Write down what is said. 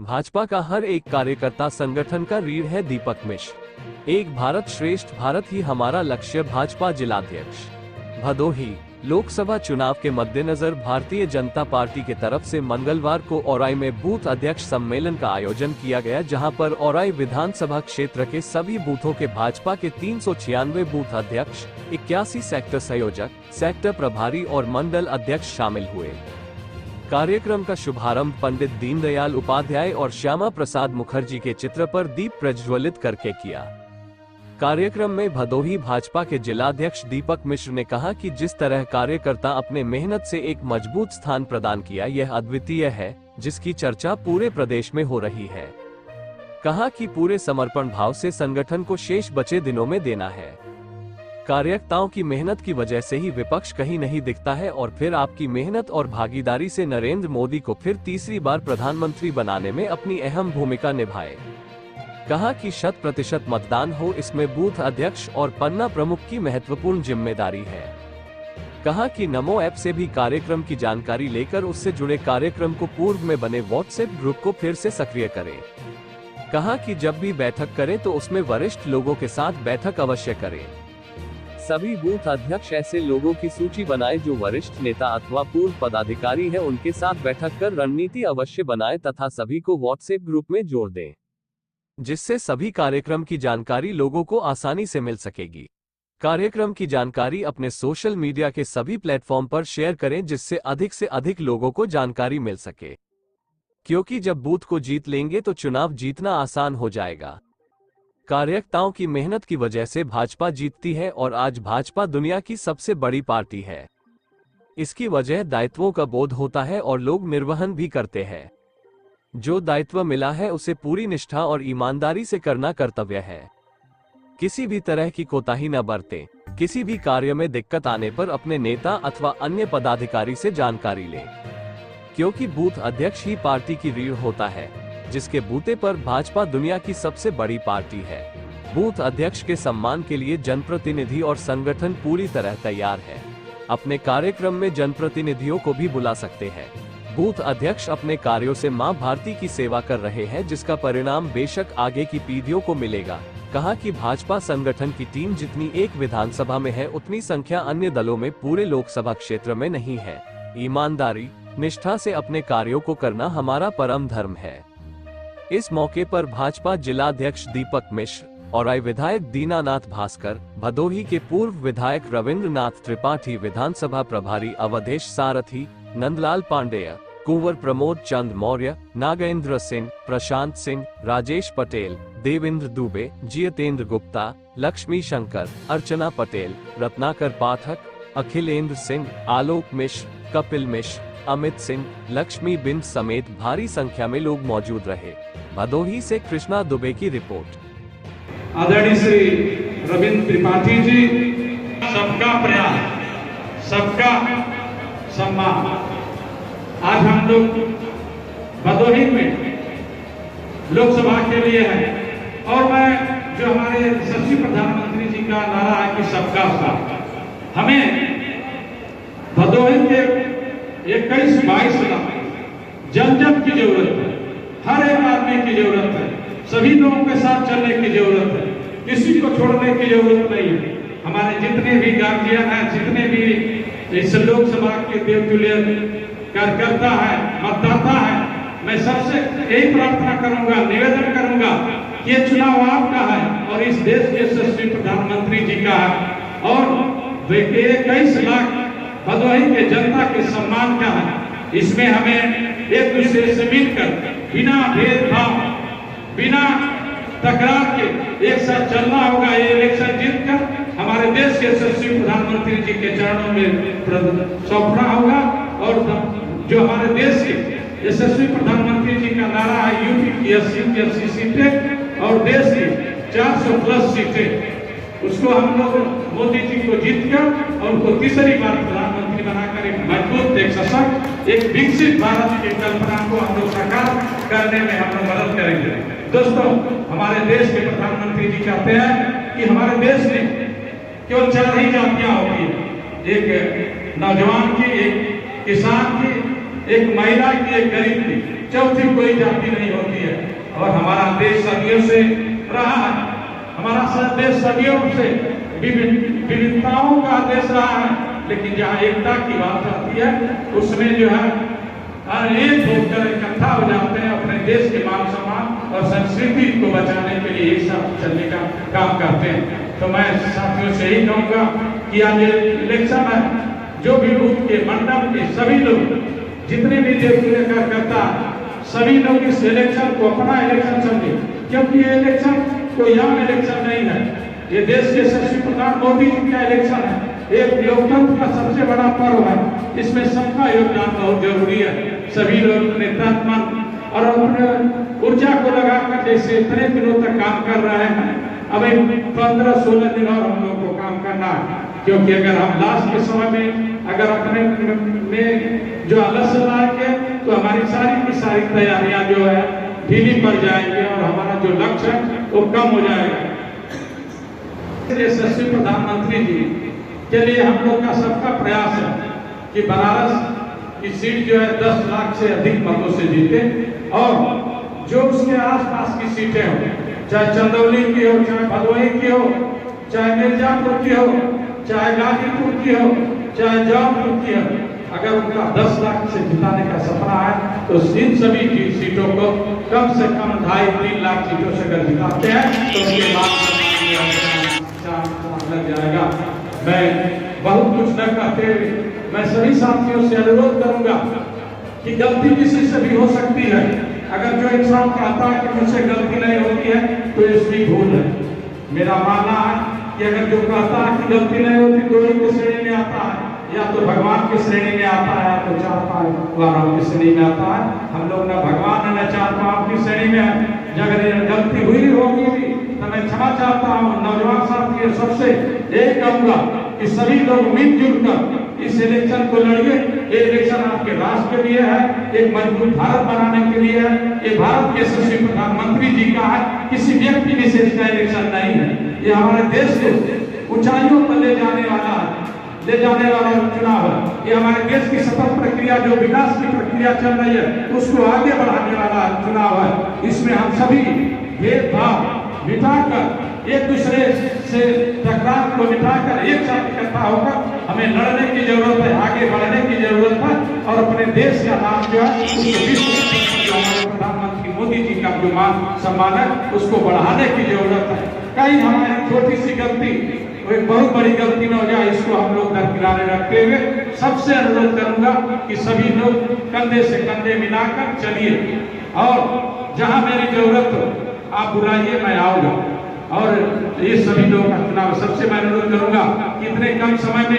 भाजपा का हर एक कार्यकर्ता संगठन का रीढ़ है। दीपक मिश्र। एक भारत श्रेष्ठ भारत ही हमारा लक्ष्य। भाजपा जिलाध्यक्ष। भदोही। लोकसभा चुनाव के मद्देनजर भारतीय जनता पार्टी की तरफ से मंगलवार को औराई में बूथ अध्यक्ष सम्मेलन का आयोजन किया गया, जहां पर औराई विधानसभा क्षेत्र के सभी बूथों के भाजपा के 396 बूथ अध्यक्ष, 81 सेक्टर संयोजक, सेक्टर प्रभारी और मंडल अध्यक्ष शामिल हुए। कार्यक्रम का शुभारंभ पंडित दीनदयाल उपाध्याय और श्यामा प्रसाद मुखर्जी के चित्र पर दीप प्रज्वलित करके किया। कार्यक्रम में भदोही भाजपा के जिलाध्यक्ष दीपक मिश्र ने कहा कि जिस तरह कार्यकर्ता अपने मेहनत से एक मजबूत स्थान प्रदान किया, यह अद्वितीय है, जिसकी चर्चा पूरे प्रदेश में हो रही है। कहा कि पूरे समर्पण भाव से संगठन को शेष बचे दिनों में देना है। कार्यकर्ताओं की मेहनत की वजह से ही विपक्ष कहीं नहीं दिखता है और फिर आपकी मेहनत और भागीदारी से नरेंद्र मोदी को फिर तीसरी बार प्रधानमंत्री बनाने में अपनी अहम भूमिका निभाए। कहा कि 100% मतदान हो, इसमें बूथ अध्यक्ष और पन्ना प्रमुख की महत्वपूर्ण जिम्मेदारी है। कहा कि नमो ऐप से भी कार्यक्रम की जानकारी लेकर उससे जुड़े कार्यक्रम को पूर्व में बने व्हाट्सएप ग्रुप को फिर से सक्रिय करें। कहा कि जब भी बैठक करें तो उसमें वरिष्ठ लोगों के साथ बैठक अवश्य करें। सभी बूथ अध्यक्ष ऐसे लोगों की सूची बनाए जो वरिष्ठ नेता अथवा पूर्व पदाधिकारी है, उनके साथ बैठक कर रणनीति अवश्य बनाए तथा सभी को व्हाट्सएप ग्रुप में जोड़ दें, जिससे सभी कार्यक्रम की जानकारी लोगों को आसानी से मिल सकेगी। कार्यक्रम की जानकारी अपने सोशल मीडिया के सभी प्लेटफॉर्म पर शेयर करें, जिससे अधिक से अधिक लोगों को जानकारी मिल सके, क्योंकि जब बूथ को जीत लेंगे तो चुनाव जीतना आसान हो जाएगा। कार्यकर्ताओं की मेहनत की वजह से भाजपा जीतती है और आज भाजपा दुनिया की सबसे बड़ी पार्टी है। इसकी वजह दायित्वों का बोध होता है और लोग निर्वहन भी करते हैं। जो दायित्व मिला है उसे पूरी निष्ठा और ईमानदारी से करना कर्तव्य है। किसी भी तरह की कोताही न बरतें। किसी भी कार्य में दिक्कत आने पर अपने नेता अथवा अन्य पदाधिकारी से जानकारी लें, क्योंकि बूथ अध्यक्ष ही पार्टी की रीढ़ होता है, जिसके बूते पर भाजपा दुनिया की सबसे बड़ी पार्टी है। बूथ अध्यक्ष के सम्मान के लिए जनप्रतिनिधि और संगठन पूरी तरह तैयार है। अपने कार्यक्रम में जनप्रतिनिधियों को भी बुला सकते हैं। बूथ अध्यक्ष अपने कार्यों से मां भारती की सेवा कर रहे हैं, जिसका परिणाम बेशक आगे की पीढ़ियों को मिलेगा। कहा कि भाजपा संगठन की टीम जितनी एक विधानसभा में है, उतनी संख्या अन्य दलों में पूरे लोकसभा क्षेत्र में नहीं है। ईमानदारी, निष्ठा से अपने कार्यों को करना हमारा परम धर्म है। इस मौके पर भाजपा जिलाध्यक्ष दीपक मिश्र, औराई विधायक दीनानाथ भास्कर, भदोही के पूर्व विधायक रविंद्रनाथ त्रिपाठी, विधानसभा प्रभारी अवधेश सारथी, नंदलाल पांडेय, कुंवर प्रमोद चंद मौर्य, नागेंद्र सिंह, प्रशांत सिंह, राजेश पटेल, देवेंद्र दुबे, जितेंद्र गुप्ता, लक्ष्मी शंकर, अर्चना पटेल, रत्नाकर पाठक, अखिलेंद्र सिंह, आलोक मिश्र, कपिल मिश्र, अमित सिंह, लक्ष्मी बिंद समेत भारी संख्या में लोग मौजूद रहे। भदोही से कृष्णा दुबे की रिपोर्ट। आदरणीय श्री रविंद्र त्रिपाठी जी, सबका प्रयास, सबका सम्मान। आज हम लोग भदोही में लोकसभा के लिए हैं और मैं जो हमारे यशस्वी प्रधानमंत्री जी का नारा है कि सबका साथ, हमें भदोही के 21-22 लाख जन जन की जरूरत है। हर एक आदमी की जरूरत है। सभी लोगों के साथ चलने की जरूरत है। किसी को छोड़ने की जरूरत नहीं है। हमारे जितने भी गार्जियन हैं, जितने भी इस लोकसभा के देवतुल्य कार्यकर्ता है, मतदाता है, मैं सबसे यही प्रार्थना करूंगा, निवेदन करूंगा कि ये चुनाव आपका है और इस देश के यशस्वी प्रधानमंत्री जी का है और 21 लाख भदोही के जनता के सम्मान का है। इसमें हमें एक दूसरे से मिलकर बिना भेदभाव, बिना तकरार के एक साथ चलना होगा। ये इलेक्शन जीतकर हमारे देश के यशस्वी प्रधानमंत्री जी के चरणों में सौंपना होगा और जो हमारे देश के यशस्वी प्रधानमंत्री जी का नारा है यूपी की 80 सीटें और देश की 400+ सीटें, उसको हम लोग मोदी जी को जीतकर और उनको तीसरी बार प्रधानमंत्री बनाकर एक मजबूत, एक सशक्त, एक विकसित भारत की कल्पना को हम लोग साकार करने में हम लोग मदद करेंगे। दोस्तों, हमारे देश के प्रधानमंत्री जी कहते हैं कि हमारे देश में केवल 4 ही जातियां होती है, एक नौजवान की, एक किसान की, एक महिला की, एक गरीब की, चौथी कोई जाति नहीं होती और हमारा देश सदियों से रहा है, हमारा देश सदियों से विविधताओं का देश रहा है, लेकिन जहाँ एकता की बात आती है उसमें जो है एक होकर इकट्ठा हो जाते हैं, अपने देश के मान सम्मान और संस्कृति को बचाने के लिए एक साथ चलने का काम करते हैं। तो मैं साथियों से यही कहूँगा कि आज इलेक्शन है, जो भी बूथ के मंडल के सभी लोग जितने भी कार्यकर्ता सभी लोग इस इलेक्शन को अपना इलेक्शन समझे, क्योंकि ये इलेक्शन कोई आम इलेक्शन नहीं है, ये देश के यशस्वी प्रधानमंत्री मोदी जी का इलेक्शन है, एक लोकतंत्र का सबसे बड़ा पर्व है, इसमें सबका योगदान बहुत जरूरी है। सभी लोग अपने तन मन और अपने ऊर्जा को लगाकर जैसे इतने दिनों तक काम कर रहे हैं, अभी 15-16 दिन और हम लोग को काम करना है, क्योंकि अगर हम लास्ट के समय में अगर अपने में जो आलस्य लाएंगे तो हमारी सारी की सारी तैयारियां जो है ढीली पड़ जाएंगी और हमारा जो लक्ष्य है वो कम हो जाएगा। यशस्वी प्रधानमंत्री जी के लिए हम लोग का सबका प्रयास है कि बनारस की सीट जो है 10 लाख से अधिक मतों से जीते, और जो उसके आसपास की सीटें हो, चाहे चंदौली की हो, चाहे भदोही की हो, चाहे मिर्जापुर की हो, चाहे गाजीपुर की हो, चाहे जौनपुर की हो, अगर उनका 10 लाख से जिताने का सपना है तो इन सभी की सीटों को कम से कम 2.5-3 लाख सीटों से अगर जिताते हैं तो उनके बाद लग जाएगा। मैं बहुत कुछ न कहते, मैं सभी साथियों से अनुरोध करूंगा कि गलती किसी से भी हो सकती है, अगर जो इंसान कहता है कि मुझसे गलती नहीं होती है तो इसकी भूल है। मेरा मानना है कि अगर जो कहता है कि गलती नहीं होती तो ही की श्रेणी में आता है, या तो भगवान की श्रेणी में आता है, तो 4 पाँव वालों की श्रेणी में आता है। हम लोग न भगवान न 4 पाँव की श्रेणी में है। अगर गलती हुई होगी भी तो मैं क्षमा चाहता हूँ। नौजवान साथी सबसे यही कहूँगा कि सभी लोग मिलजुल कर इस इलेक्शन को लड़िए। ये इलेक्शन आपके राष्ट्र के लिए है, एक मजबूत भारत बनाने के लिए है, ये भारत के यशस्वी प्रधानमंत्री जी का है, किसी व्यक्ति विशेष का इलेक्शन नहीं है। ये हमारे देश को ऊंचाइयों पर ले जाने वाला चुनाव है। ये हमारे देश की सतत प्रक्रिया, जो विकास की प्रक्रिया चल रही है, उसको आगे बढ़ाने वाला चुनाव है। इसमें हम सभी भेदभाव मिटाकर, एक दूसरे से टकराव को मिटाकर एक साथ इकट्ठा होकर हमें लड़ने की जरूरत है, आगे बढ़ने की जरूरत है, और अपने देश का नाम जो है प्रधानमंत्री मोदी जी का जो मान सम्मान है उसको बढ़ाने की जरूरत है। कहीं हमारी छोटी सी गलती एक बहुत बड़ी गलती न हो जाए, इसको हम लोग दरकिनारे रखते हुए सबसे अनुरोध करूंगा कि सभी लोग कंधे से कंधे मिलाकर चलिए, और जहां मेरी जरूरत हो आप बुलाइए, मैं आऊंगा। और ये सभी लोगों का चुनाव सबसे मैं अनुरोध करूंगा कि इतने कम समय में